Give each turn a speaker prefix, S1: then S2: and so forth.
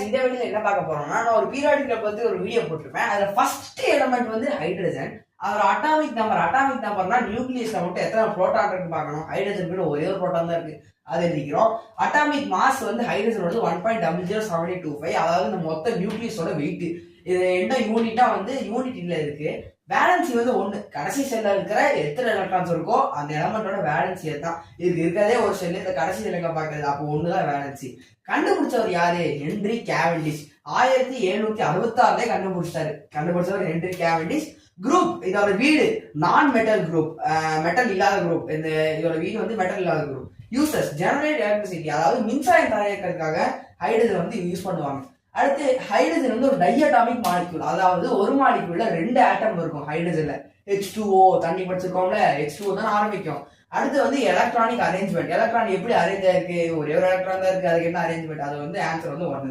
S1: Guys இந்த வீடியோல என்ன பார்க்க போறோம்னா நான் ஒரு பீரியாடிக் பத்தி ஒரு வீடியோ போட்டுருப்பேன். அதுல ஃபர்ஸ்ட் எலிமெண்ட் வந்து ஹைட்ரஜன். அதோட அட்டாமிக் நம்பர்னா நியூக்ளியஸ்ல மட்டும் எத்தனை புரோட்டான் இருக்கு பார்க்கணும். ஹைட்ரஜன் கூட ஒரே ஒரு புரோட்டான் தான் இருக்கு, அது எழுதிக்கிறோம். அட்டாமிக் மாஸ் வந்து ஹைட்ரஜன் வந்து 1.007825, அதாவது இந்த மொத்த நியூக்ளியஸோட வெயிட். இது என்ன யூனிட்டா வந்து யூனிட்ல இருக்கு. வேலன்சி வந்து 1. கடைசி செல்ல இருக்கிற எத்தனை எலக்ட்ரான்ஸ் இருக்கோ அந்த எலமெண்டோட வேலன்சி தான். இதுக்கு இருக்கிறதே ஒரு செல்லு, இந்த கடைசி செல்லுங்க பாக்குறது, அப்போ 1 தான் வேலன்சி. கண்டுபிடிச்சவர் யாரு? ஹென்றி கேவெண்டிஷ். 1766 கண்டுபிடிச்சவர் ஹென்றி கேவெண்டிஷ். குரூப், இதோட வீடு நான் மெட்டல் குரூப், மெட்டல் இல்லாத குரூப். இந்த இதோட வீடு வந்து மெட்டல் இல்லாத குரூப். யூசஸ் ஜெனரேட் எலக்ட்ரிசிட்டி, அதாவது மின்சாரம் தயாரிக்கிறதுக்காக ஹைட்ரஜன் வந்து யூஸ் பண்ணுவாங்க. அடுத்து ஹைட்ரஜன் வந்து ஒரு டைஅட்டாமிக் மாலிக்யூல், அதாவது ஒரு மாலிக்யூல்ல 2 ஆட்டம் இருக்கும். ஹைட்ரஜன்ல H2O தண்ணி படிச்சிருக்கோம்ல, H2O தான் ஆரம்பிக்கும். அடுத்து வந்து எலக்ட்ரானிக் அரேஞ்ச்மெண்ட். எலக்ட்ரான் எப்படி அரேஞ்ச் ஆயிருக்கு? ஒரே ஒரு எலக்ட்ரான் தான் இருக்கு, அதுக்கு என்ன அரேஞ்ச்மெண்ட்? அது வந்து ஆன்சர் வந்து 1 தான்.